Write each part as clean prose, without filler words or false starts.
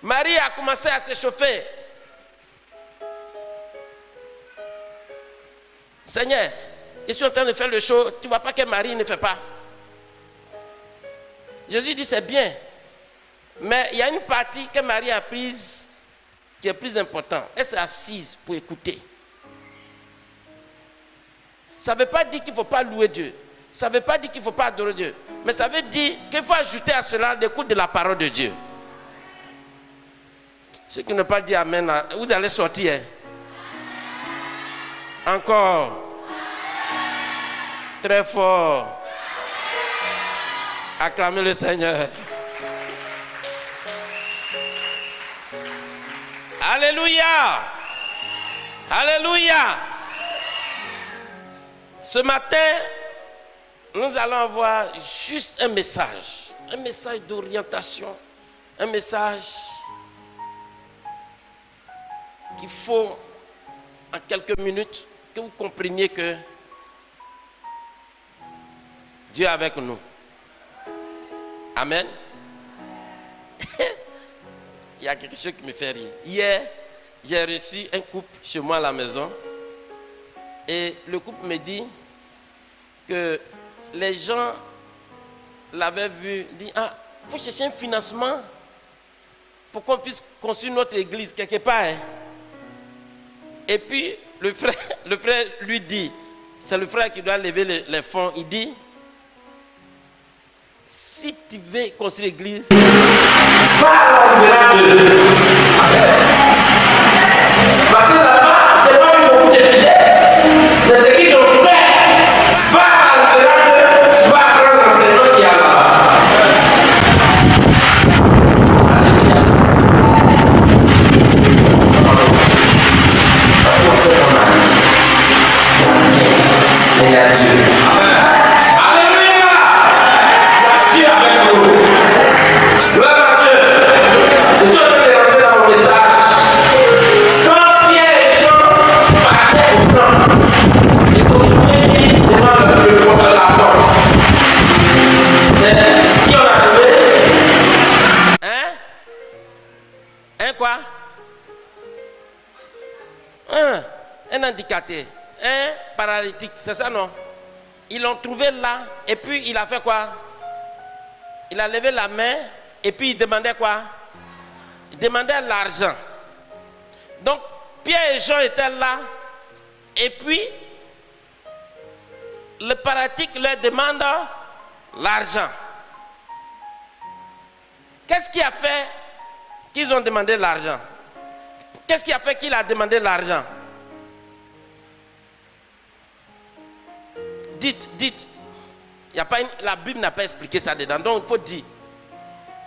Marie a commencé à s'échauffer. Seigneur, je suis en train de faire le show. Tu ne vois pas que Marie ne fait pas. Jésus dit c'est bien. Mais il y a une partie que Marie a prise qui est plus importante. Elle s'est assise pour écouter. Ça ne veut pas dire qu'il ne faut pas louer Dieu. Ça ne veut pas dire qu'il ne faut pas adorer Dieu. Mais ça veut dire qu'il faut ajouter à cela l'écoute de la parole de Dieu. Ceux qui ne pas dit Amen, vous allez sortir. Encore. Très fort. Acclamez le Seigneur. Alléluia. Alléluia. Ce matin, nous allons avoir juste un message d'orientation, un message qu'il faut en quelques minutes que vous compreniez que Dieu est avec nous. Amen. Il y a quelque chose qui me fait rire. Hier, j'ai reçu un couple chez moi à la maison. Et le couple me dit que les gens l'avaient vu, dit il faut chercher un financement pour qu'on puisse construire notre église quelque part. Hein. Et puis le frère lui dit, c'est le frère qui doit lever les fonds, il dit, si tu veux construire l'église, parce que là-bas, c'est pas eu beaucoup de fidèles, mais ce qu'ils ont fait, va à l'intérieur, va apprendre l'enseignement qu'il y a là-bas. Parce qu'on sait qu'on a rien, mais il y a Dieu. Alléluia! Il y a Dieu avec nous. Gloire à Dieu. Je suis en train de rentrer dans mon message. Quand Pierre et Jean partaient au camp, et qu'on dit devant le porte de la porte, c'est qui on a trouvé? Hein quoi? Un handicapé, un paralytique, c'est ça non? Ils l'ont trouvé là, et puis il a fait quoi? Il a levé la main, et puis il demandait quoi? Il demandait l'argent. Donc, Pierre et Jean étaient là, et puis, le paralytique leur demande l'argent. Qu'est-ce qui a fait qu'ils ont demandé l'argent? Qu'est-ce qui a fait qu'il a demandé l'argent? Dites. Il y a pas la Bible n'a pas expliqué ça dedans, donc il faut dire.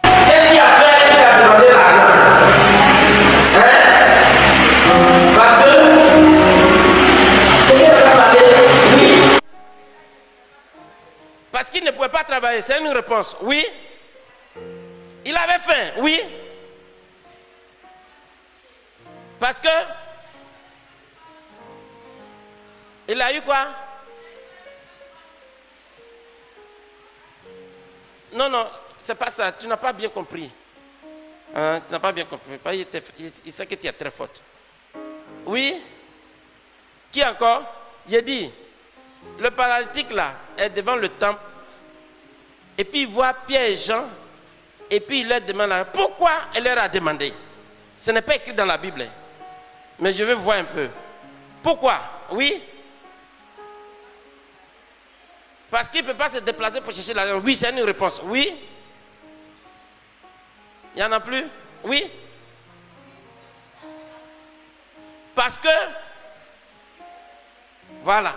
Qu'est-ce qui a fait qu'il a demandé l'argent? Parce que oui. Parce qu'il ne pouvait pas travailler, c'est une réponse. Oui. Il avait faim, oui. Parce que il a eu quoi? Non, c'est pas ça. Tu n'as pas bien compris. Hein? Tu n'as pas bien compris. Il sait que tu es très forte. Oui. Qui encore? J'ai dit, le paralytique là est devant le temple. Et puis il voit Pierre et Jean. Et puis il leur demande pourquoi elle leur a demandé. Ce n'est pas écrit dans la Bible. Mais je vais voir un peu. Pourquoi? Oui. Parce qu'il ne peut pas se déplacer pour chercher l'argent. Oui, c'est une réponse. Oui. Il n'y en a plus? Oui. Parce que, voilà.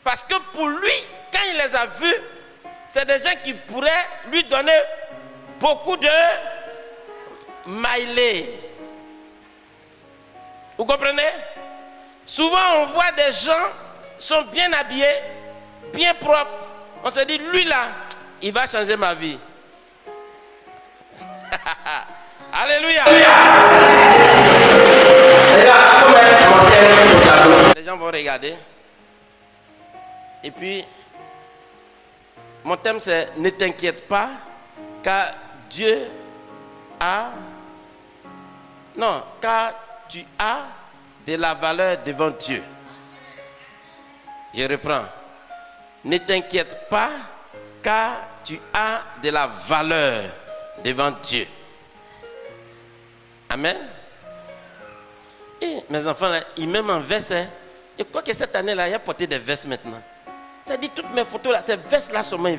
Parce que pour lui, quand il les a vus, c'est des gens qui pourraient lui donner beaucoup de maillet. Vous comprenez? Souvent, on voit des gens qui sont bien habillés, bien propre. On se dit, lui là, il va changer ma vie. Alléluia. Les gens vont regarder. Et puis, mon thème c'est ne t'inquiète pas, car Dieu tu as de la valeur devant Dieu. Je reprends. Ne t'inquiète pas, car tu as de la valeur devant Dieu. Amen. Et mes enfants, là, ils m'aiment en veste. Hein. Et quoi que cette année-là, il a porté des vestes maintenant. Ça dit, toutes mes photos, là, ces vestes-là seulement.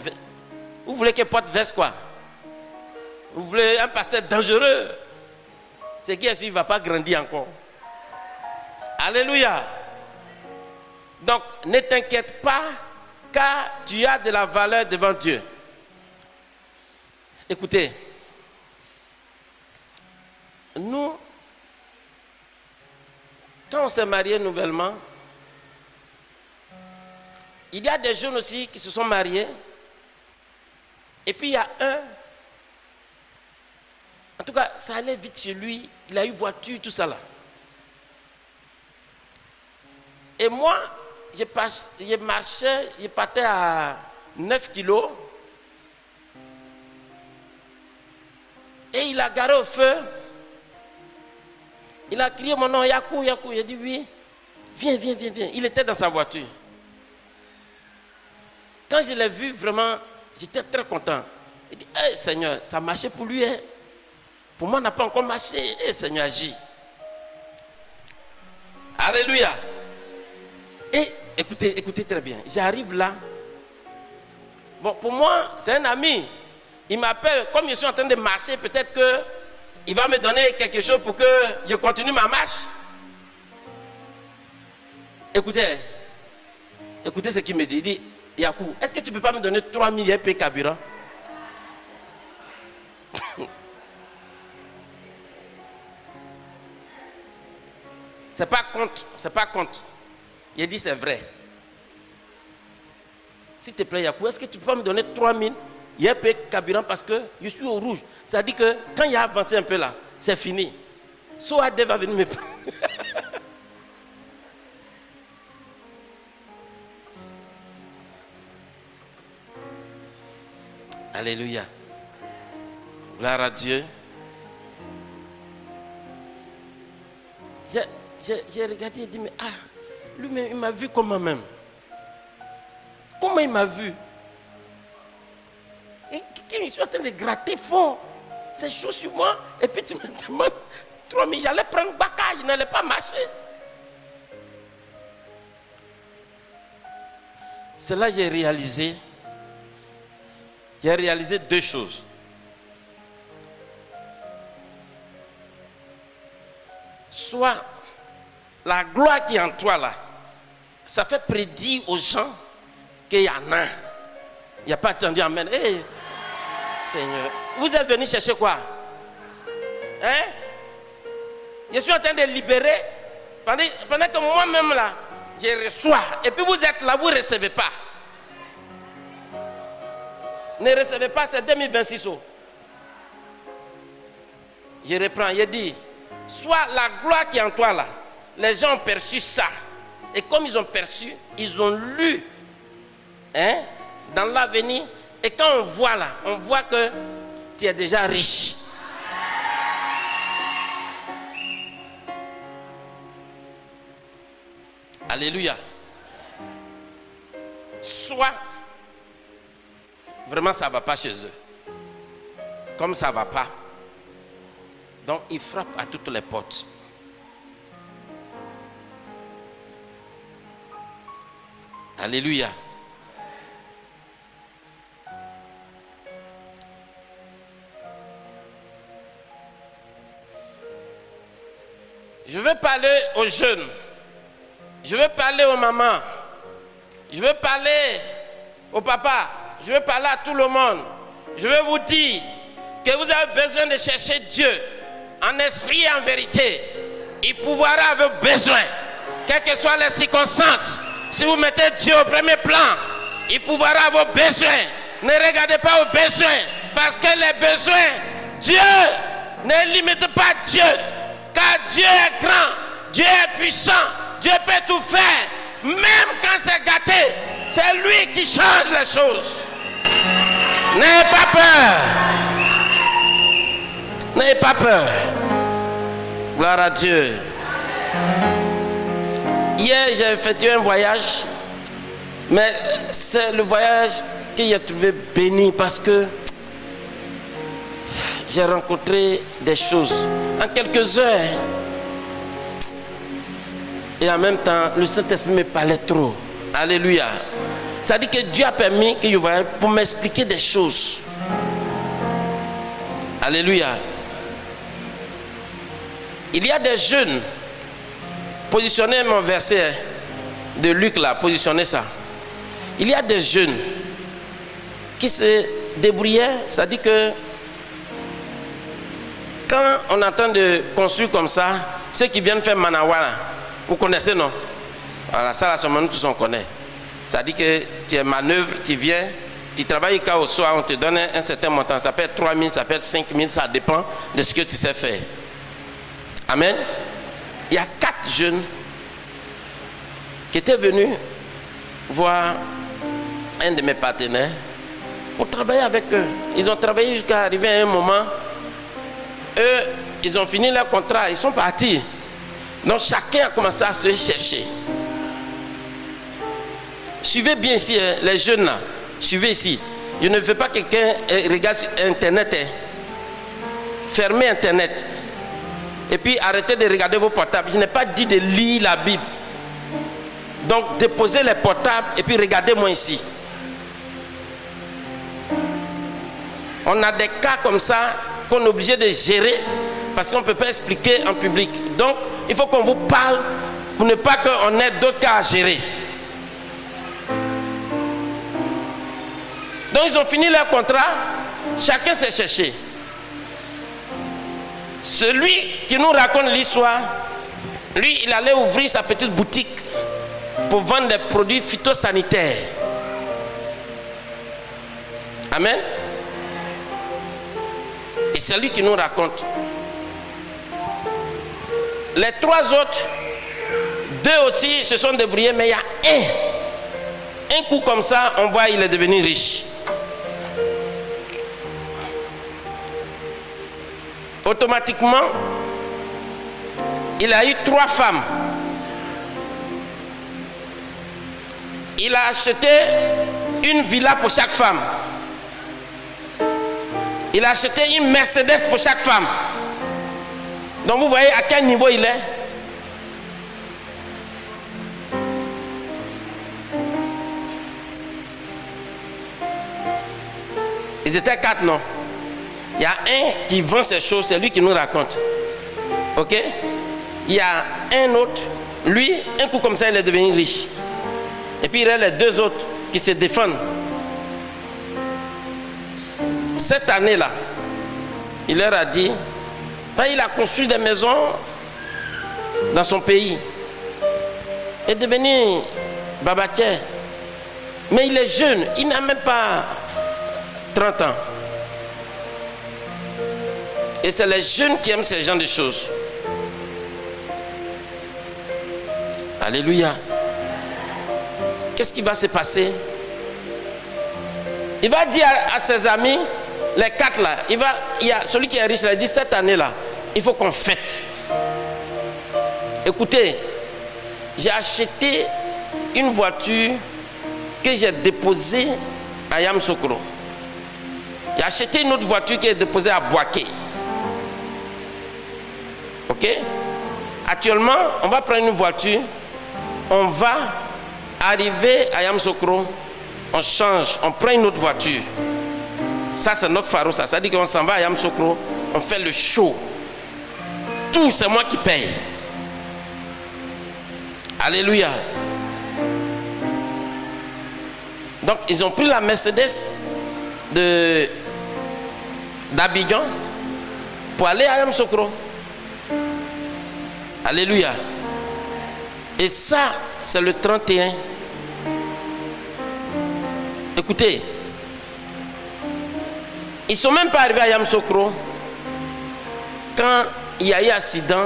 Vous voulez qu'elle porte veste quoi? Vous voulez un pasteur dangereux? C'est qui est-ce qu'il ne va pas grandir encore? Alléluia. Donc, ne t'inquiète pas, car tu as de la valeur devant Dieu. Écoutez, nous, quand on s'est mariés nouvellement, il y a des jeunes aussi qui se sont mariés. Et puis il y a un, en tout cas, ça allait vite chez lui, il a eu voiture, tout ça là. Et moi, je marchais, je partais à 9 kilos. Et il a garé au feu. Il a crié mon nom, Yakou, Yakou. Il a dit oui, viens, viens, viens, viens. Il était dans sa voiture. Quand je l'ai vu, vraiment, j'étais très content. Il dit, hey, Seigneur, ça marchait pour lui. Hein? Pour moi, ça n'a pas encore marché. Hey, Seigneur, agis. Alléluia. Et écoutez très bien. J'arrive là. Bon, pour moi, c'est un ami. Il m'appelle, comme je suis en train de marcher, peut-être qu'il va me donner quelque chose pour que je continue ma marche. Écoutez ce qu'il me dit. Il dit, Yakou, est-ce que tu ne peux pas me donner 3000 EP carburant? C'est pas compte. Il dit, c'est vrai. S'il te plaît, Yakou, est-ce que tu peux pas me donner 3000 EP carburant parce que je suis au rouge? Ça dit que quand il a avancé un peu là, c'est fini. Soade va venir me prendre. Alléluia. Gloire à Dieu. J'ai regardé et dit, mais lui-même, il m'a vu comment même. Comment il m'a vu? Et je suis en train de gratter fort. C'est chaud sur moi. Et puis tu me demandes 3000, j'allais prendre Baka, je n'allais pas marcher. C'est là que j'ai réalisé deux choses. Soit la gloire qui est en toi là, ça fait prédire aux gens qu'il y en a. Il n'y a pas attendu amen. Hey, Seigneur, vous êtes venu chercher quoi? Hein? Je suis en train de libérer pendant que moi-même là, je reçois. Et puis vous êtes là, vous ne recevez pas. Ne recevez pas, c'est 2026. Je reprends, je dis, soit la gloire qui est en toi là, les gens ont perçu ça. Et comme ils ont perçu, ils ont lu dans l'avenir. Et quand on voit là, on voit que tu es déjà riche. Alléluia. Soit, vraiment ça ne va pas chez eux. Comme ça ne va pas. Donc ils frappent à toutes les portes. Alléluia. Je veux parler aux jeunes. Je veux parler aux mamans. Je veux parler aux papas. Je veux parler à tout le monde. Je veux vous dire que vous avez besoin de chercher Dieu en esprit et en vérité. Il pourvoira à vos besoins, quelles que soient les circonstances. Si vous mettez Dieu au premier plan, il pourvoira à vos besoins. Ne regardez pas aux besoins, parce que les besoins, Dieu ne limite pas Dieu, car Dieu est grand, Dieu est puissant, Dieu peut tout faire. Même quand c'est gâté, c'est lui qui change les choses. N'ayez pas peur. N'ayez pas peur. Gloire à Dieu. Hier, j'ai effectué un voyage, mais c'est le voyage que j'ai trouvé béni parce que j'ai rencontré des choses en quelques heures. Et en même temps, le Saint-Esprit me parlait trop. Alléluia. Ça dit que Dieu a permis que je voyage pour m'expliquer des choses. Alléluia. Il y a des jeunes, positionnez mon verset de Luc là, positionnez ça. Il y a des jeunes qui se débrouillaient, ça dit que quand on est en train de construire comme ça, ceux qui viennent faire Manawa, vous connaissez non? Voilà, ça là, nous tous on connaît. Ça dit que tu es manœuvre, tu viens, tu travailles quand au soir, on te donne un certain montant, ça peut être 3 000, ça peut être 5 000, ça dépend de ce que tu sais faire. Amen. Il y a 4 jeunes qui étaient venus voir un de mes partenaires pour travailler avec eux. Ils ont travaillé jusqu'à arriver à un moment. Eux, ils ont fini leur contrat, ils sont partis. Donc chacun a commencé à se chercher. Suivez bien ici, hein, les jeunes là. Suivez ici. Je ne veux pas que quelqu'un regarde sur Internet. Hein. Fermez Internet. Et puis arrêtez de regarder vos portables. Je n'ai pas dit de lire la Bible. Donc déposez les portables et puis regardez-moi ici. On a des cas comme ça qu'on est obligé de gérer parce qu'on ne peut pas expliquer en public. Donc il faut qu'on vous parle pour ne pas qu'on ait d'autres cas à gérer. Donc ils ont fini leur contrat, chacun s'est cherché. Celui qui nous raconte l'histoire, lui, il allait ouvrir sa petite boutique pour vendre des produits phytosanitaires. Amen. Et c'est lui qui nous raconte. Les 3 autres, 2 aussi se sont débrouillés, mais il y a un coup comme ça, on voit il est devenu riche. Automatiquement, il a eu 3 femmes. Il a acheté une villa pour chaque femme. Il a acheté une Mercedes pour chaque femme. Donc vous voyez à quel niveau il est. Ils étaient 4, non? Il y a un qui vend ces choses, c'est lui qui nous raconte. Ok? Il y a un autre, lui, un coup comme ça, il est devenu riche. Et puis il y a les 2 autres qui se défendent. Cette année-là, il leur a dit, il a construit des maisons dans son pays. Il est devenu babatier. Mais il est jeune, il n'a même pas 30 ans. Et c'est les jeunes qui aiment ce genre de choses. Alléluia. Qu'est-ce qui va se passer? Il va dire à ses amis, les 4 là, il y a celui qui est riche, il a dit cette année-là, il faut qu'on fête. Écoutez, j'ai acheté une voiture que j'ai déposée à Yamoussoukro. J'ai acheté une autre voiture qui est déposée à Boaké. Ok? Actuellement, on va prendre une voiture, on va arriver à Yamoussoukro, on change, on prend une autre voiture. Ça, c'est notre pharo, ça. Ça dit qu'on s'en va à Yamoussoukro, on fait le show. Tout, c'est moi qui paye. Alléluia. Donc, ils ont pris la Mercedes d'Abidjan pour aller à Yamoussoukro. Alléluia. Et ça, c'est le 31. Écoutez, ils ne sont même pas arrivés à Yamoussoukro quand il y a eu accident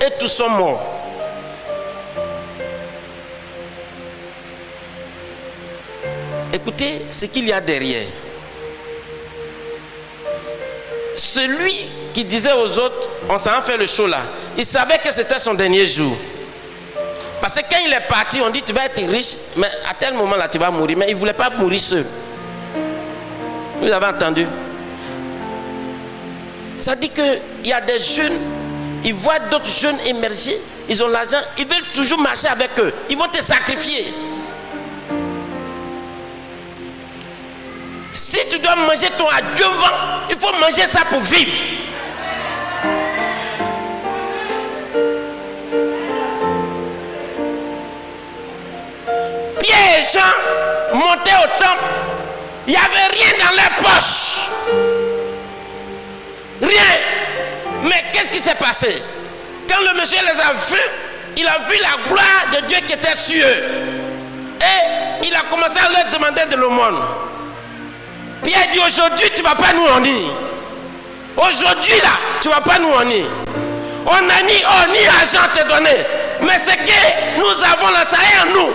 et tous sont morts. Écoutez ce qu'il y a derrière. Celui qui disait aux autres, on s'en fait le show là, il savait que c'était son dernier jour. Parce que quand il est parti, on dit tu vas être riche, mais à tel moment là tu vas mourir. Mais il ne voulait pas mourir seul. Vous avez entendu? Ça dit qu'il y a des jeunes, ils voient d'autres jeunes émerger, ils ont l'argent, ils veulent toujours marcher avec eux. Ils vont te sacrifier. Si tu dois manger ton adjuvant, il faut manger ça pour vivre. Pierre et Jean montaient au temple. Il n'y avait rien dans leurs poches. Rien. Mais qu'est-ce qui s'est passé? Quand le monsieur les a vus, il a vu la gloire de Dieu qui était sur eux. Et il a commencé à leur demander de l'aumône. Pierre dit, aujourd'hui tu ne vas pas nous honir. Aujourd'hui là, tu ne vas pas nous honir. On a ni argent te donner. Mais ce que nous avons là, ça est en nous.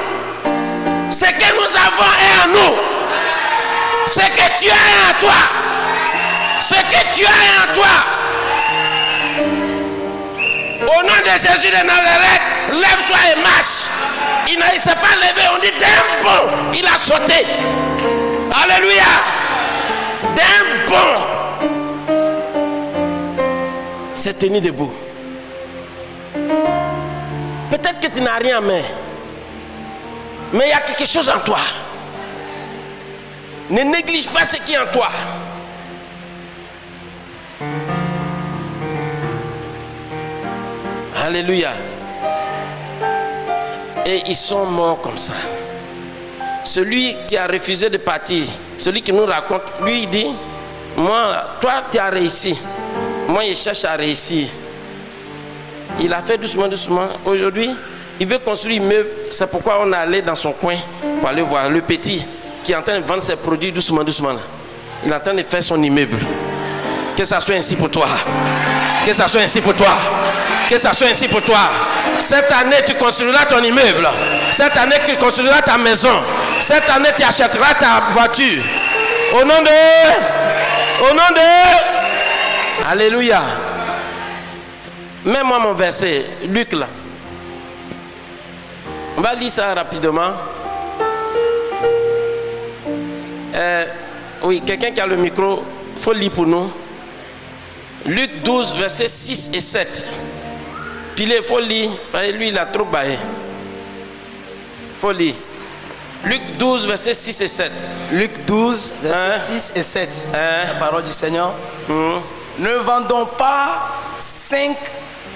Ce que nous avons est en nous. Ce que tu as est en toi. Ce que tu as est en toi. Au nom de Jésus de Nazareth, lève-toi et marche. Il ne s'est pas levé, on dit d'un bond, il a sauté. Alléluia. D'un bond. C'est tenu debout. Peut-être que tu n'as rien en main. Mais il y a quelque chose en toi. Ne néglige pas ce qui est en toi. Alléluia. Et ils sont morts comme ça. Celui qui a refusé de partir, celui qui nous raconte, lui il dit, moi, toi tu as réussi. Moi je cherche à réussir. Il a fait doucement, doucement. Aujourd'hui, il veut construire un immeuble. C'est pourquoi on est allé dans son coin pour aller voir le petit qui est en train de vendre ses produits doucement, doucement. Il est en train de faire son immeuble. Que ça soit ainsi pour toi. Que ça soit ainsi pour toi. Que ça soit ainsi pour toi. Cette année, tu construiras ton immeuble. Cette année, tu construiras ta maison. Cette année, tu achèteras ta voiture. Au nom de... Au nom de... Alléluia. Mets-moi mon verset, Luc là. On va lire ça rapidement. Oui, quelqu'un qui a le micro, il faut lire pour nous. Luc 12, versets 6 et 7. Puis il faut lire, lui il a trop baillé. Il faut lire. Luc 12, versets 6 et 7. Luc 12, versets 6 et 7. La parole du Seigneur. Ne vendons pas 5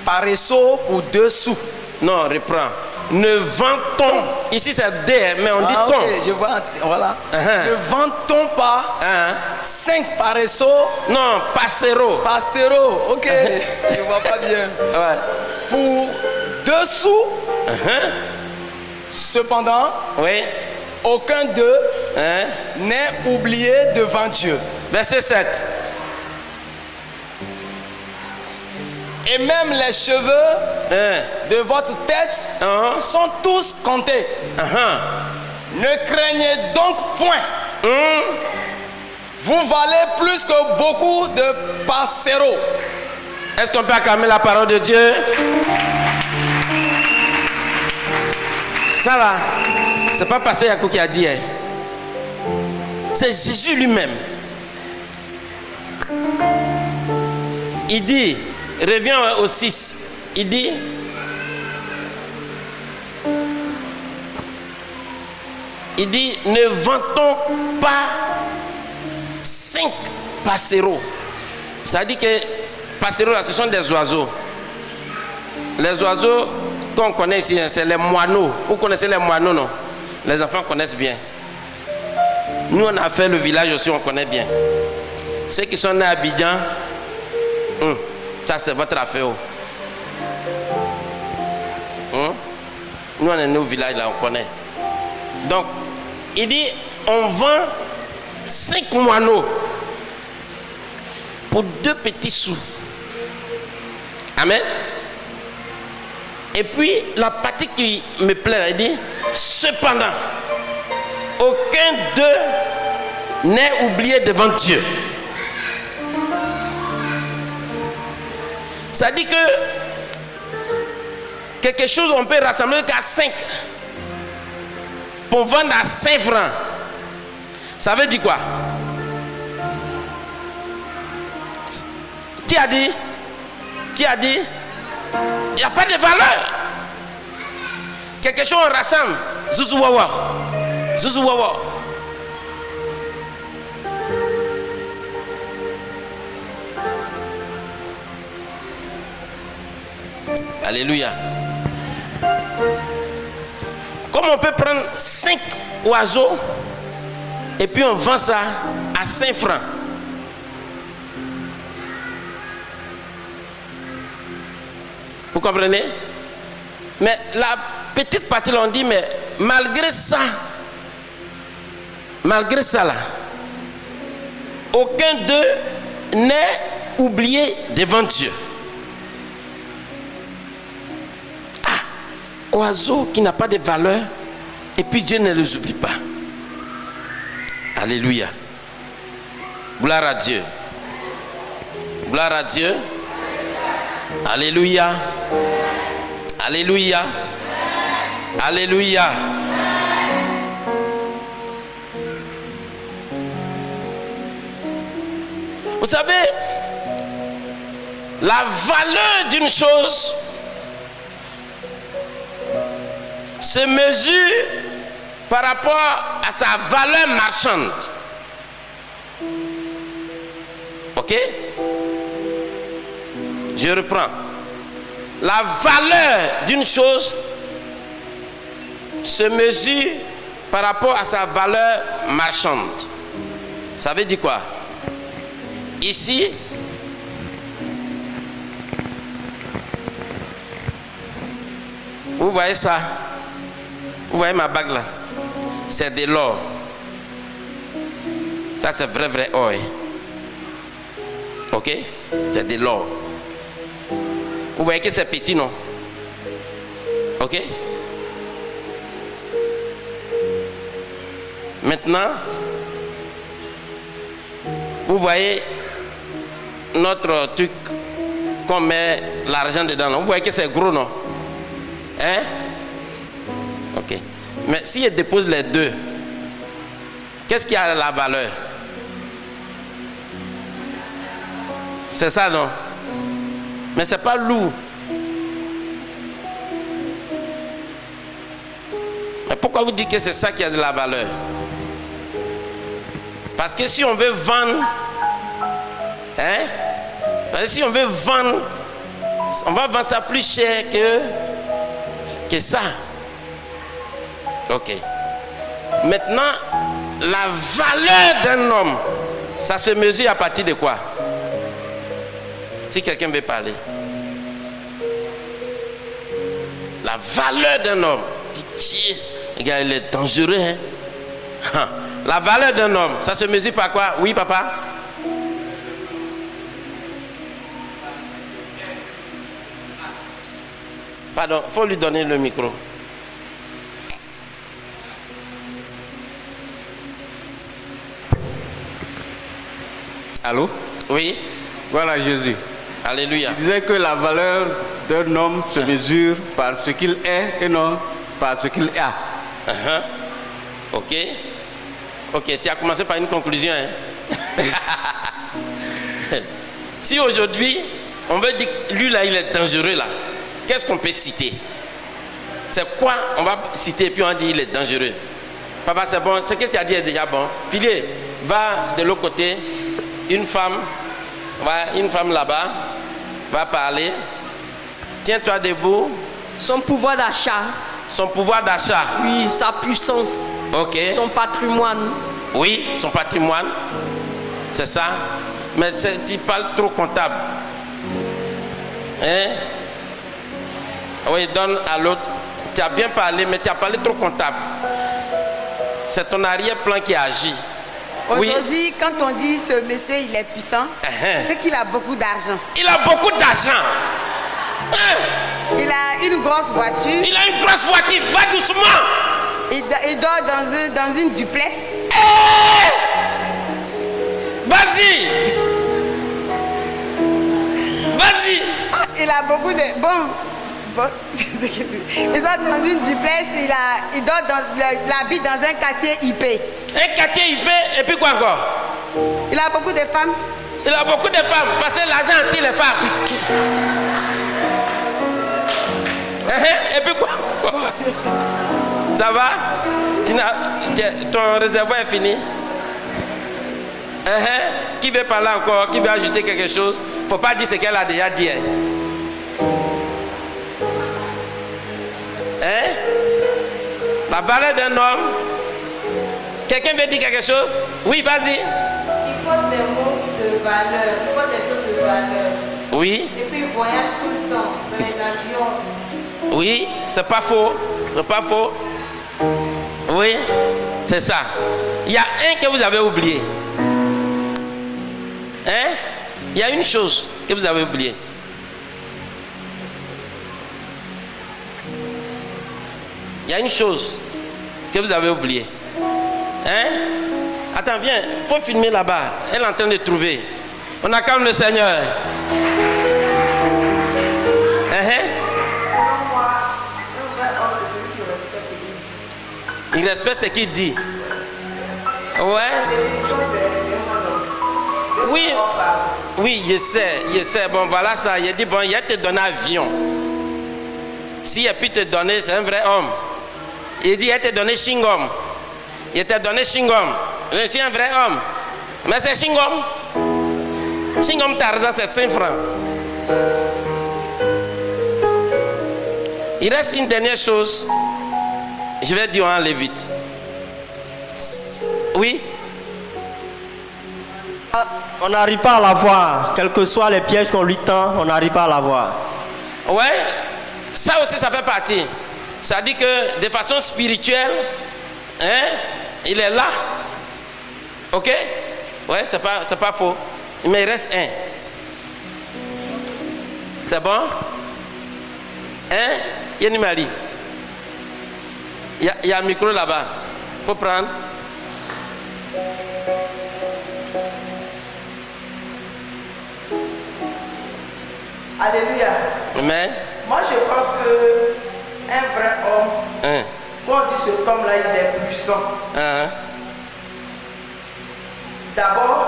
paresseux pour 2 sous. Non, reprends. Ne vend-on, ici c'est D, mais on dit ton. Okay, je vois, voilà. Ne vend-on pas 5 paresseux? Non, passero. Passero, ok. Je vois pas bien. Ouais. Pour 2 sous. Cependant, oui. Aucun d'eux n'est oublié devant Dieu. Verset 7. Et même les cheveux de votre tête sont tous comptés. Ne craignez donc point. Vous valez plus que beaucoup de passereaux. Est-ce qu'on peut acclamer la parole de Dieu? Ça là, c'est pas Pasteur Yakou qui a dit. C'est Jésus lui-même. Il dit, reviens au 6. Il dit, ne vantons pas 5 passereaux. Ça dit que passereaux là, ce sont des oiseaux. Les oiseaux qu'on connaît ici, c'est les moineaux. Vous connaissez les moineaux, non? Les enfants connaissent bien. Nous, on a fait le village aussi, on connaît bien. Ceux qui sont nés à Abidjan, ça c'est votre affaire. Nous, on est nés au village, là, on connaît. Donc, il dit, on vend 5 moineaux pour 2 petits sous. Amen. Et puis, la partie qui me plaît, il dit, cependant, aucun d'eux n'est oublié devant Dieu. Ça dit que quelque chose on peut rassembler qu'à 5 pour vendre à 5 francs. Ça veut dire quoi? Qui a dit? Qui a dit? Il n'y a pas de valeur. Quelque chose on rassemble. Zouzouwawa. Zouzouwawa. Alléluia. Comme on peut prendre 5 oiseaux et puis on vend ça à 5 francs. Vous comprenez? Mais la petite partie, on dit, mais malgré ça là, aucun d'eux n'est oublié devant Dieu. Oiseau qui n'a pas de valeur, et puis Dieu ne les oublie pas. Alléluia. Gloire à Dieu. Gloire à Dieu. Alléluia. Alléluia. Alléluia. Vous savez, la valeur d'une chose se mesure par rapport à sa valeur marchande. Ok? Je reprends. La valeur d'une chose se mesure par rapport à sa valeur marchande. Ça veut dire quoi? Ici, vous voyez ça? Vous voyez ma bague là? C'est de l'or. Ça c'est vrai or. Ok? C'est de l'or. Vous voyez que c'est petit, non? Ok? Maintenant, vous voyez notre truc qu'on met l'argent dedans, non? Vous voyez que c'est gros, non? Hein? Ok. Mais si je dépose les deux, qu'est-ce qui a la valeur? C'est ça, non? Mais c'est pas lourd. Mais pourquoi vous dites que c'est ça qui a de la valeur? Parce que si on veut vendre, hein? Parce que si on veut vendre, on va vendre ça plus cher que ça. Ok. Maintenant, la valeur d'un homme, ça se mesure à partir de quoi? Si quelqu'un veut parler. La valeur d'un homme. Le gars, il est dangereux. Hein? La valeur d'un homme, ça se mesure par quoi? Oui, papa? Pardon, il faut lui donner le micro. Allô? Oui. Voilà Jésus. Alléluia. Il disait que la valeur d'un homme se mesure par ce qu'il est et non par ce qu'il a. Ok. Ok, tu as commencé par une conclusion. Hein? Si aujourd'hui, on veut dire que lui là, il est dangereux là, qu'est-ce qu'on peut citer? C'est quoi on va citer et puis on dit il est dangereux? Papa, c'est bon, ce que tu as dit est déjà bon. Pilier, va de l'autre côté, une femme là-bas va parler. Tiens-toi debout. Son pouvoir d'achat. Son pouvoir d'achat. Oui, sa puissance. Ok. Son patrimoine. Oui, son patrimoine. C'est ça. Mais tu parles trop comptable. Hein? Oui, donne à l'autre. Tu as bien parlé, mais tu as parlé trop comptable. C'est ton arrière-plan qui agit. Aujourd'hui, oui. Quand on dit ce monsieur il est puissant, c'est qu'il a beaucoup d'argent. Il a beaucoup d'argent. Il a une grosse voiture. Il a une grosse voiture. Va doucement. Il dort dans une duplex. Vas-y. Vas-y. il a beaucoup de... Bon, ils sont dans une duplex, il dort il habite dans un quartier IP. Un quartier IP, et puis quoi encore? Il a beaucoup de femmes. Il a beaucoup de femmes, parce que l'argent attire les femmes. Et puis quoi? Ça va? Ton réservoir est fini? Qui veut parler encore? Qui veut ajouter quelque chose? Il ne faut pas dire ce qu'elle a déjà dit. La valeur d'un homme. Quelqu'un veut dire quelque chose? Oui, vas-y. Il porte des mots de valeur, il porte des choses de valeur. Oui. Et puis il voyage tout le temps dans les avions. Oui, c'est pas faux. C'est pas faux. Oui, c'est ça. Il y a un que vous avez oublié. Il y a une chose que vous avez oubliée. Il y a une chose que vous avez oubliée. Attends, viens, il faut filmer là-bas. Elle est en train de trouver. On acclame le Seigneur. Il respecte ce qu'il dit. Ouais. Oui. Oui, je sais. Bon, voilà ça. Il a dit, bon, il a te donné avion. S'il a pu te donner, c'est un vrai homme. Il dit, il a te donné Shingom. Il t'a donné Shingom. Je suis un vrai homme. Mais c'est Shingom. Shingom Tarzan, c'est 5 francs. Il reste une dernière chose. Je vais dire en Lévite. Oui? On n'arrive pas à la voir. Quels que soient les pièges qu'on lui tend, on n'arrive pas à la voir. Ouais, ça aussi, ça fait partie. Ça dit que de façon spirituelle, il est là. Ok? Ouais, c'est pas faux. Mais il reste un. C'est bon? Yanni Marie. Il y a un micro là-bas. Il faut prendre. Alléluia. Amen. Moi, je pense que un vrai homme, quand on dit cet homme-là, il est puissant. D'abord,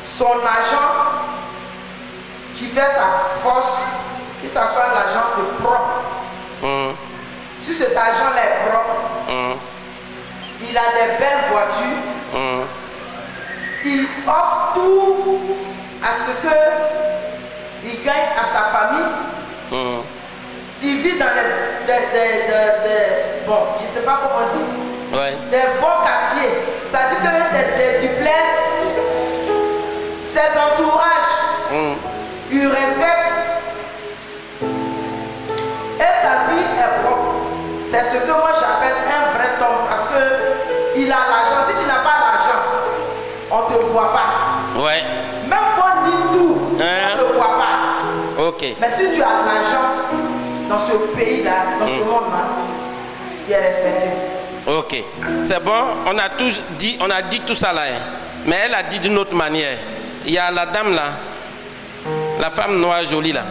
son argent qui fait sa force, que ce soit l'argent de propre. Si cet argent-là est propre, il a des belles voitures, il offre tout à ce que il gagne à sa famille. Il vit dans bon, je ne sais pas comment dire, des bons quartiers. Ça dit que des duplex, ses entourages, il respecte. Et sa vie est propre. C'est ce que moi j'appelle un vrai homme. Parce qu'il a l'argent. Si tu n'as pas l'argent, on ne te voit pas. Ouais. Même faut dire tout, on ne te voit pas. Ok. Mais si tu as l'argent dans ce pays-là, dans ce monde-là, tu es respecté. Ok. C'est bon, on a dit tout ça là. Mais elle a dit d'une autre manière. Il y a la dame là, la femme noire jolie là.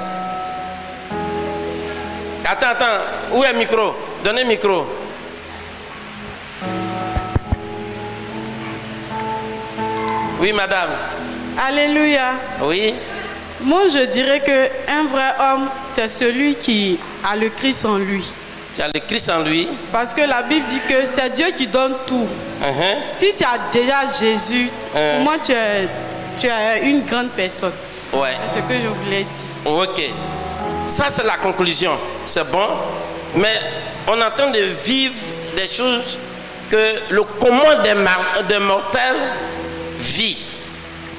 Attends, où est le micro? Donnez le micro. Oui, madame. Alléluia. Oui. Moi, je dirais qu'un vrai homme, c'est celui qui a le Christ en lui. Tu as le Christ en lui. Parce que la Bible dit que c'est Dieu qui donne tout. Si tu as déjà Jésus, pour moi, tu es une grande personne. Ouais. C'est ce que je voulais dire. Ok. Ça, c'est la conclusion. C'est bon. Mais on est en train de vivre des choses que le commun des mortels vit.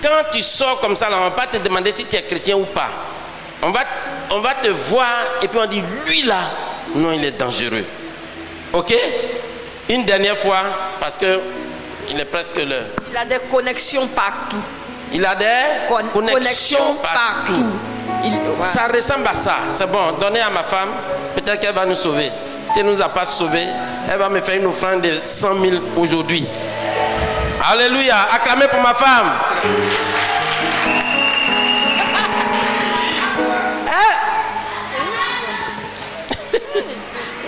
Quand tu sors comme ça, là, on va pas te demander si tu es chrétien ou pas. On va te voir et puis on dit, lui là, non, il est dangereux. Ok? Une dernière fois, parce que il est presque l'heure. Il a des connexions partout. Il a des connexions partout. Ça ressemble à ça. C'est bon, donnez à ma femme. Peut-être qu'elle va nous sauver. Si elle ne nous a pas sauvés, elle va me faire une offrande de 100 000 aujourd'hui. Alléluia. Acclamez pour ma femme.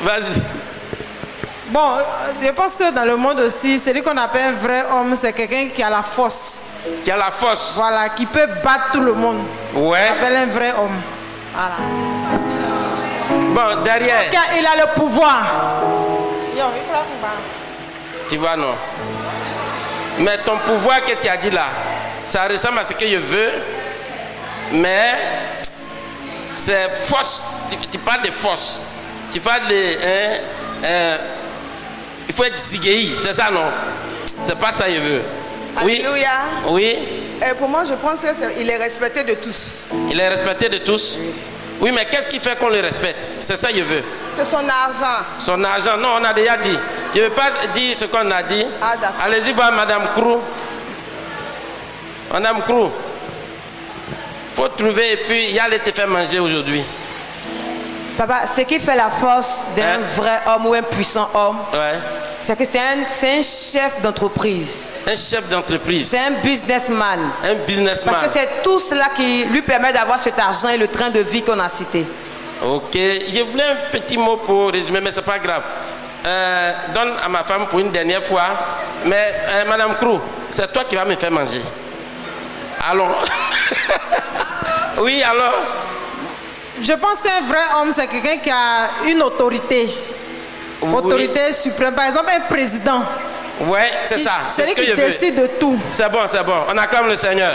Vas-y. Bon, je pense que dans le monde aussi, celui qu'on appelle un vrai homme, c'est quelqu'un qui a la force. Qui a la force. Voilà, qui peut battre tout le monde. Ouais. On appelle un vrai homme. Voilà. Bon, derrière. Il a le pouvoir. Tu vois, non. Mais ton pouvoir que tu as dit là, ça ressemble à ce que je veux, mais c'est force. Tu parles de force. Tu parles de... il faut être ziguéi, c'est ça, non? C'est pas ça que je veux. Oui. Alléluia. Oui. Et pour moi, je pense qu'il est respecté de tous. Il est respecté de tous. Oui, mais qu'est-ce qui fait qu'on le respecte? C'est ça que je veux. C'est son argent. Son argent, non, on a déjà dit. Je ne veux pas dire ce qu'on a dit. Ah, d'accord. Allez-y voir Madame Crou. Madame Crou. Il faut trouver et puis il y a les te faire manger aujourd'hui. Papa, ce qui fait la force d'un vrai homme ou un puissant homme, c'est que c'est un chef d'entreprise. Un chef d'entreprise. C'est un businessman. Un businessman. Parce que c'est tout cela qui lui permet d'avoir cet argent et le train de vie qu'on a cité. Ok, je voulais un petit mot pour résumer, mais c'est pas grave. Donne à ma femme pour une dernière fois. Mais Madame Crou, c'est toi qui vas me faire manger. Allons. Oui, alors. Je pense qu'un vrai homme, c'est quelqu'un qui a une autorité. Oui. Autorité suprême. Par exemple, un président. Ouais, c'est ça. C'est lui ce que qui je veux. décide de tout. C'est bon, c'est bon. On acclame le Seigneur.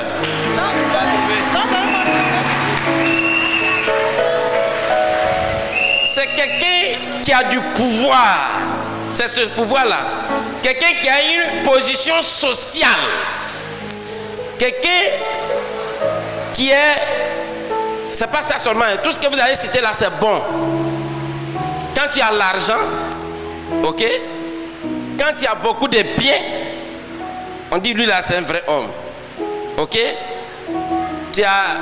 C'est quelqu'un qui a du pouvoir. C'est ce pouvoir-là. Quelqu'un qui a une position sociale. Quelqu'un qui est... C'est pas ça seulement. Tout ce que vous avez cité là, c'est bon. Quand il y a l'argent, ok? Quand il y a beaucoup de biens, on dit lui là, c'est un vrai homme. Ok? Tu as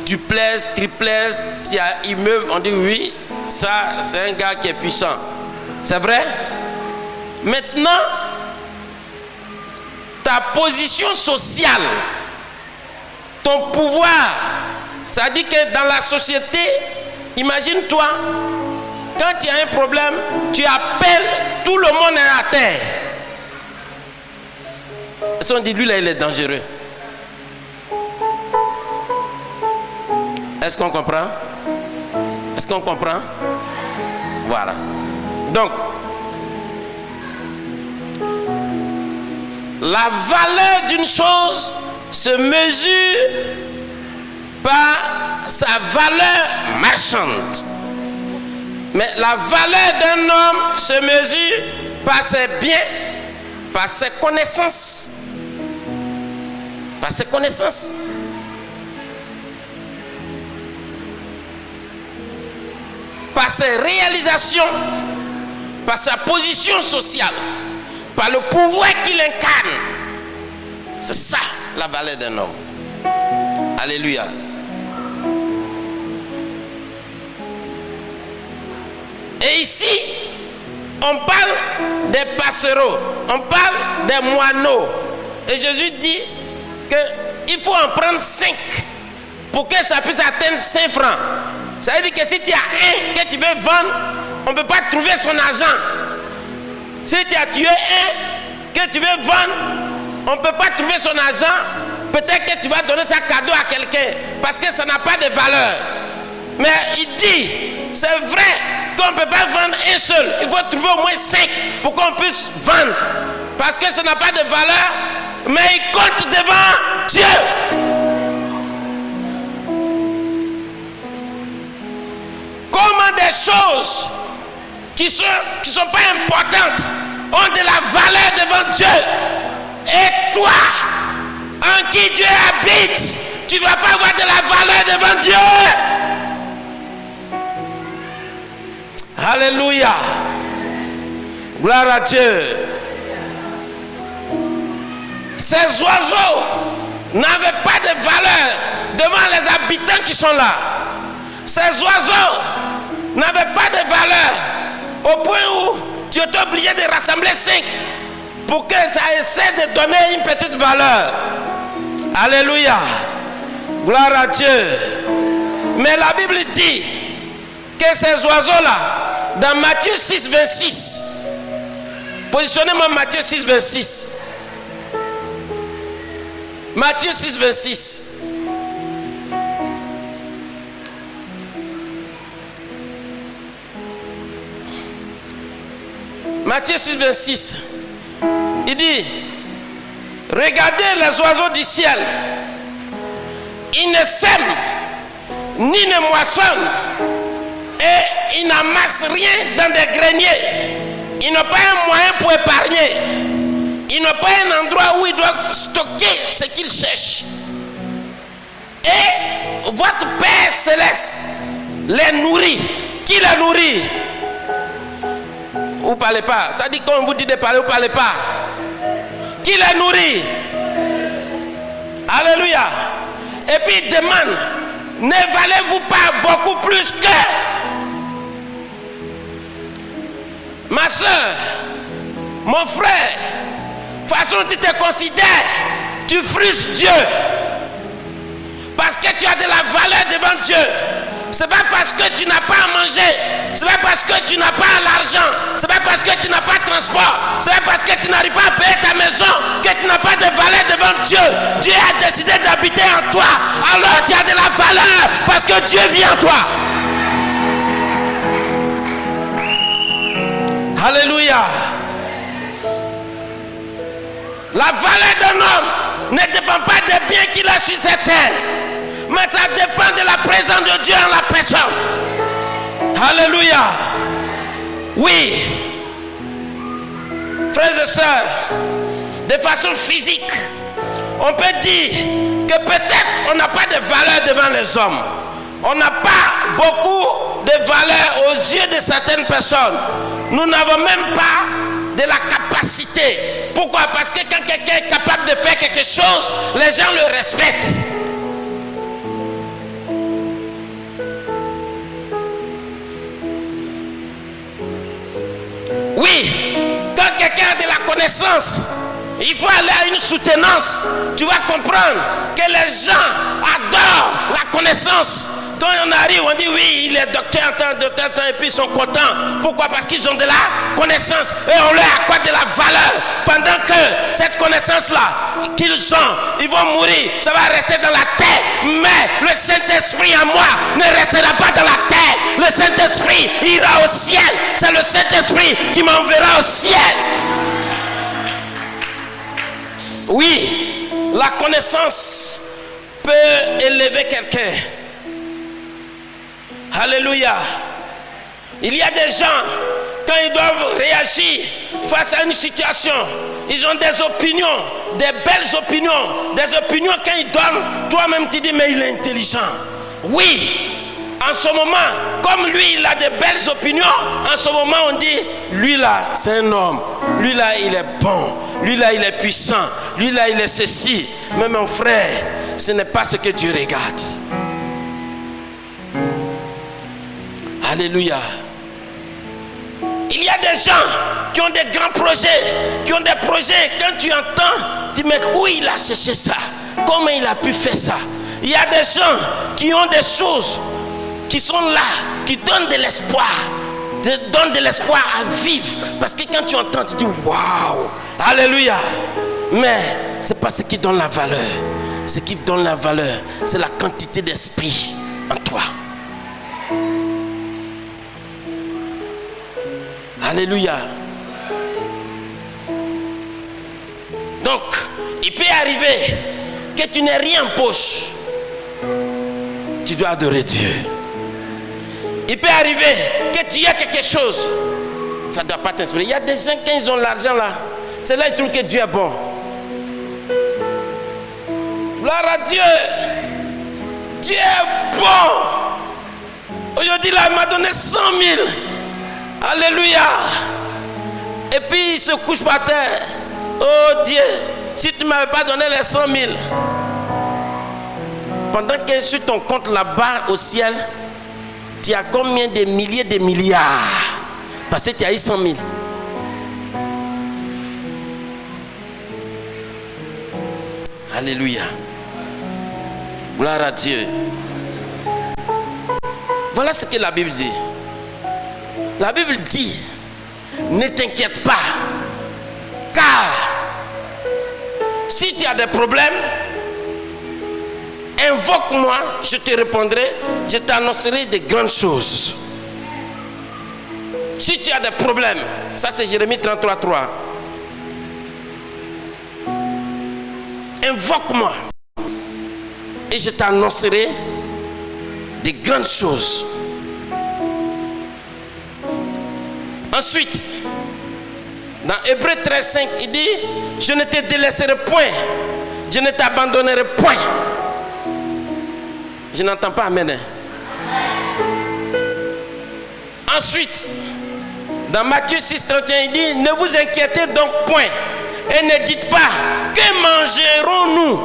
duplex, triplex, tu as immeuble, on dit oui, ça c'est un gars qui est puissant. C'est vrai? Maintenant, ta position sociale, ton pouvoir, ça dit que dans la société, imagine-toi, quand tu as un problème, tu appelles, tout le monde est à terre. Parce qu'on dit lui là, il est dangereux. Est-ce qu'on comprend? Est-ce qu'on comprend? Voilà. Donc, la valeur d'une chose se mesure par sa valeur marchande. Mais la valeur d'un homme se mesure par ses biens, par ses connaissances. Par ses connaissances. Par ses réalisations, par sa position sociale, par le pouvoir qu'il incarne. C'est ça la valeur d'un homme. Alléluia. Et ici, on parle des passereaux, on parle des moineaux. Et Jésus dit qu'il faut en prendre 5 pour que ça puisse atteindre 5 francs. Ça veut dire que si tu as un que tu veux vendre, on ne peut pas trouver son argent. Si tu as tué un que tu veux vendre, on ne peut pas trouver son argent. Peut-être que tu vas donner ça cadeau à quelqu'un parce que ça n'a pas de valeur. Mais il dit, c'est vrai qu'on ne peut pas vendre un seul. Il faut trouver au moins 5 pour qu'on puisse vendre. Parce que ça n'a pas de valeur, mais il compte devant Dieu. Comment des choses qui sont pas importantes ont de la valeur devant Dieu. Et toi, en qui Dieu habite, tu ne vas pas avoir de la valeur devant Dieu. Alléluia. Gloire à Dieu. Ces oiseaux n'avaient pas de valeur devant les habitants qui sont là. Ces oiseaux n'avaient pas de valeur au point où tu étais obligé de rassembler 5 pour que ça essaie de donner une petite valeur. Alléluia. Gloire à Dieu. Mais la Bible dit que ces oiseaux-là dans Matthieu 6, 26. Positionnez-moi Matthieu 6, 26. Matthieu 6, 26. Matthieu 6, 26. Il dit, regardez les oiseaux du ciel. Ils ne sèment, ni ne moissonnent, et ils n'amassent rien dans des greniers. Ils n'ont pas un moyen pour épargner. Ils n'ont pas un endroit où ils doivent stocker ce qu'ils cherchent. Et votre Père Céleste les nourrit. Qui les nourrit? Vous ne parlez pas. Ça dit qu'on vous dit de parler, vous ne parlez pas. Qui les nourrit? Alléluia. Et puis il demande, ne valez-vous pas beaucoup plus que... Ma soeur, mon frère, de toute façon tu te considères, tu frustres Dieu. Parce que tu as de la valeur devant Dieu. Ce n'est pas parce que tu n'as pas à manger. Ce n'est pas parce que tu n'as pas l'argent. Ce n'est pas parce que tu n'as pas de transport. Ce n'est pas parce que tu n'arrives pas à payer ta maison que tu n'as pas de valeur devant Dieu. Dieu a décidé d'habiter en toi. Alors tu as de la valeur parce que Dieu vit en toi. Alléluia. La valeur d'un homme ne dépend pas des biens qu'il a sur cette terre, mais ça dépend de la présence de Dieu en la personne. Alléluia. Oui. Frères et sœurs, de façon physique, on peut dire que peut-être on n'a pas de valeur devant les hommes. On n'a pas beaucoup de valeur aux yeux de certaines personnes. Nous n'avons même pas de la capacité. Pourquoi? Parce que quand quelqu'un est capable de faire quelque chose, les gens le respectent. Oui, quand quelqu'un a de la connaissance, il faut aller à une soutenance. Tu vas comprendre que les gens adorent la connaissance. Quand on arrive, on dit oui, il est docteur en temps, et puis ils sont contents. Pourquoi? Parce qu'ils ont de la connaissance et on leur accorde de la valeur. Pendant que cette connaissance-là qu'ils ont, ils vont mourir, ça va rester dans la terre. Mais le Saint-Esprit en moi ne restera pas dans la terre. Le Saint-Esprit ira au ciel. C'est le Saint-Esprit qui m'enverra au ciel. Oui, la connaissance peut élever quelqu'un. Alléluia. Il y a des gens, quand ils doivent réagir face à une situation, ils ont des opinions, des belles opinions, des opinions quand ils donnent, toi-même tu dis mais il est intelligent. Oui, en ce moment, comme lui il a de belles opinions, en ce moment on dit, lui là c'est un homme, lui là il est bon, lui là il est puissant, lui là il est ceci. Mais mon frère, ce n'est pas ce que Dieu regarde. Alléluia. Il y a des gens qui ont des grands projets, qui ont des projets. Quand tu entends, tu dis mais où il a cherché ça? Comment il a pu faire ça? Il y a des gens qui ont des choses qui sont là, qui donnent de l'espoir, donnent de l'espoir à vivre. Parce que quand tu entends, tu dis waouh, alléluia. Mais c'est pas ce qui donne la valeur. Ce qui donne la valeur, c'est la quantité d'esprit en toi. Alléluia. Donc, il peut arriver que tu n'aies rien en poche. Tu dois adorer Dieu. Il peut arriver que tu aies quelque chose. Ça ne doit pas t'inspirer. Il y a des gens, quand ils ont l'argent là, c'est là qu'ils trouvent que Dieu est bon. Gloire à Dieu. Dieu est bon. Aujourd'hui, là, il m'a donné 100 000. Alléluia. Et puis il se couche par terre. Oh Dieu, si tu ne m'avais pas donné les 100 000, pendant que sur ton compte là-bas au ciel, tu as combien de milliers de milliards? Parce que tu as eu 100 000. Alléluia. Gloire à Dieu. Voilà ce que la Bible dit. La Bible dit, ne t'inquiète pas, car si tu as des problèmes, invoque-moi, je te répondrai, je t'annoncerai de grandes choses. Si tu as des problèmes, ça c'est Jérémie 33, 3. Invoque-moi et je t'annoncerai de grandes choses. Ensuite, dans Hébreux 13, 5, il dit, je ne te délaisserai point, je ne t'abandonnerai point. Je n'entends pas amen. Ensuite, dans Matthieu 6, 31, il dit, ne vous inquiétez donc point et ne dites pas, que mangerons-nous,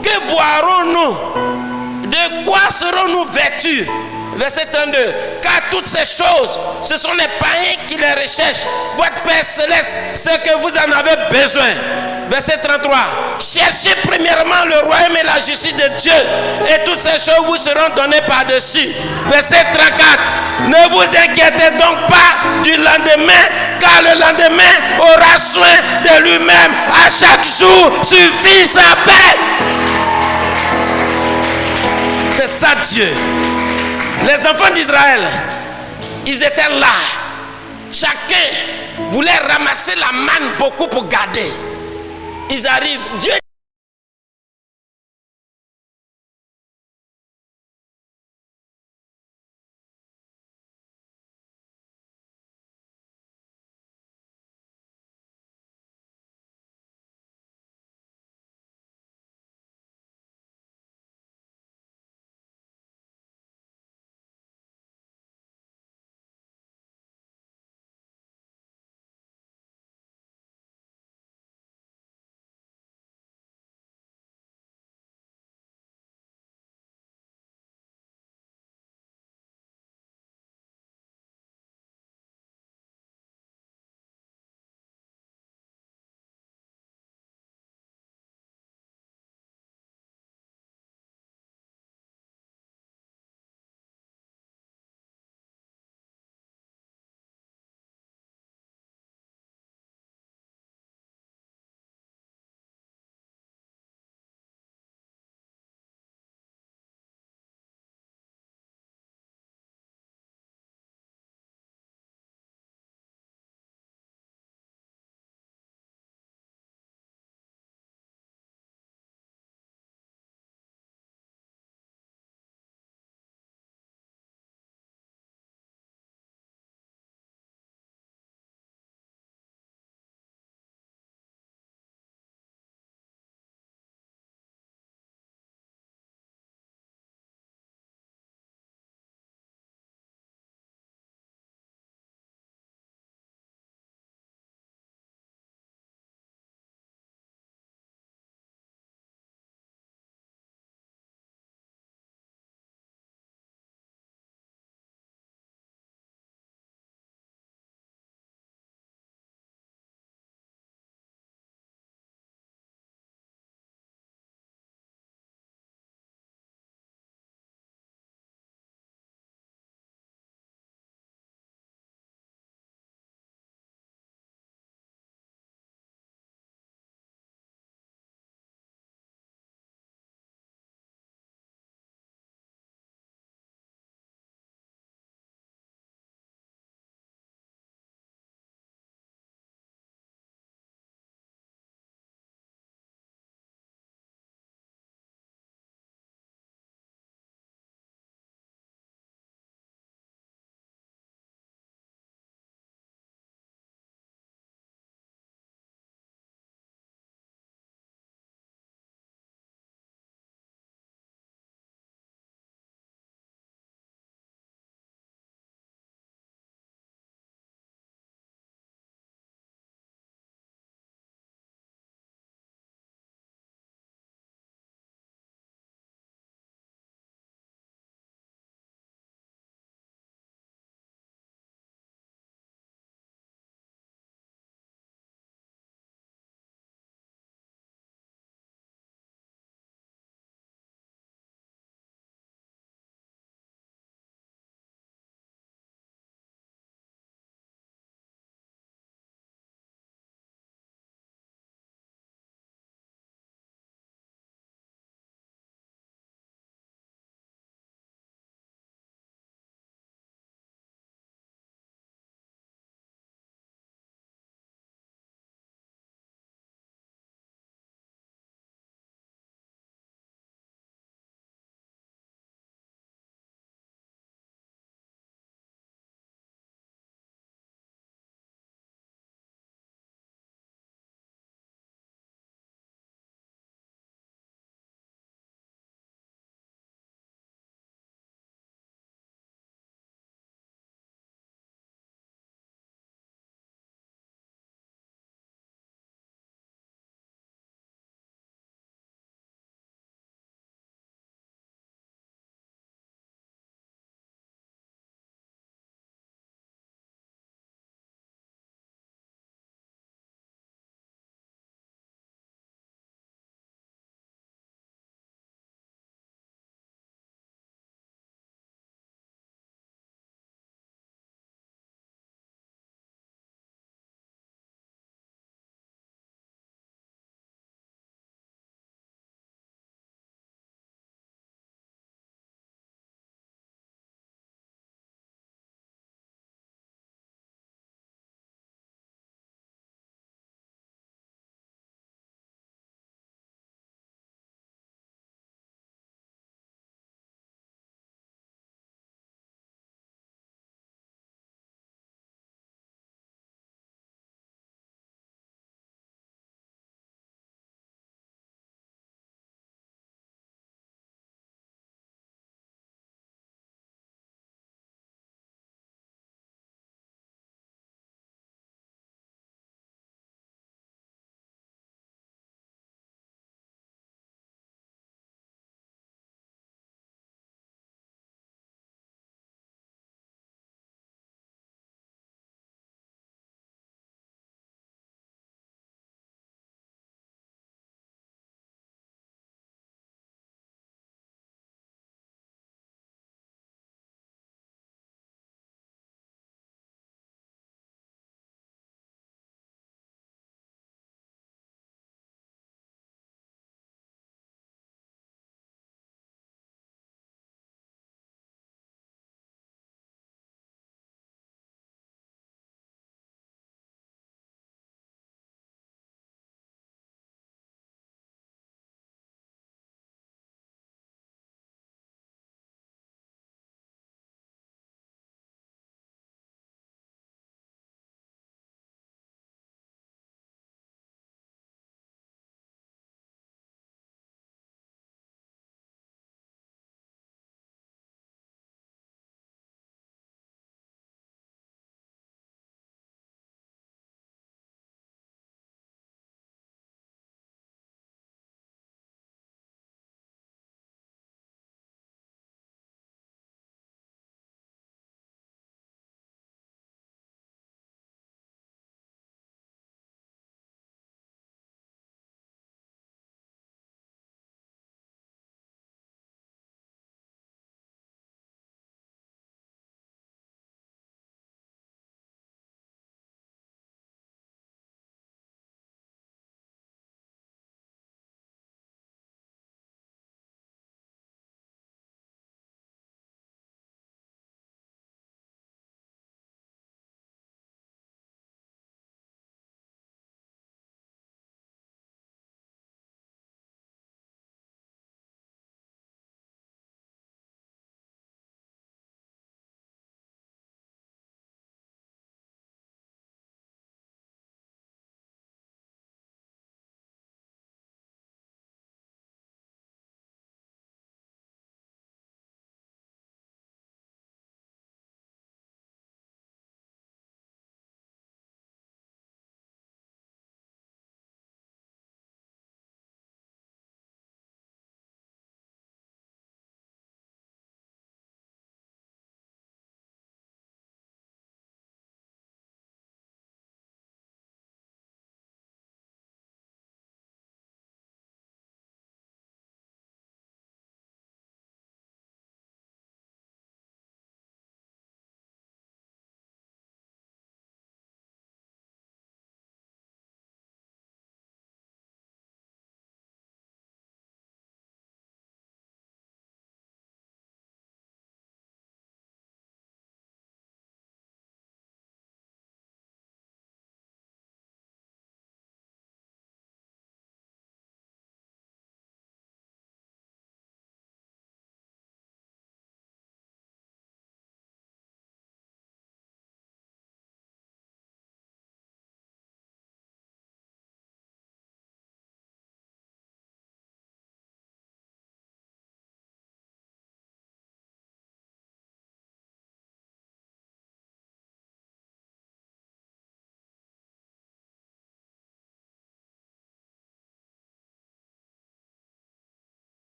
que boirons-nous, de quoi serons-nous vêtus? Verset 32, car toutes ces choses, ce sont les païens qui les recherchent. Votre Père Céleste, c'est que vous en avez besoin. Verset 33, cherchez premièrement le royaume et la justice de Dieu, et toutes ces choses vous seront données par-dessus. Verset 34, ne vous inquiétez donc pas du lendemain, car le lendemain aura soin de lui-même. À chaque jour suffit sa paix. C'est ça Dieu. Les enfants d'Israël, ils étaient là. Chacun voulait ramasser la manne beaucoup pour garder. Ils arrivent. Dieu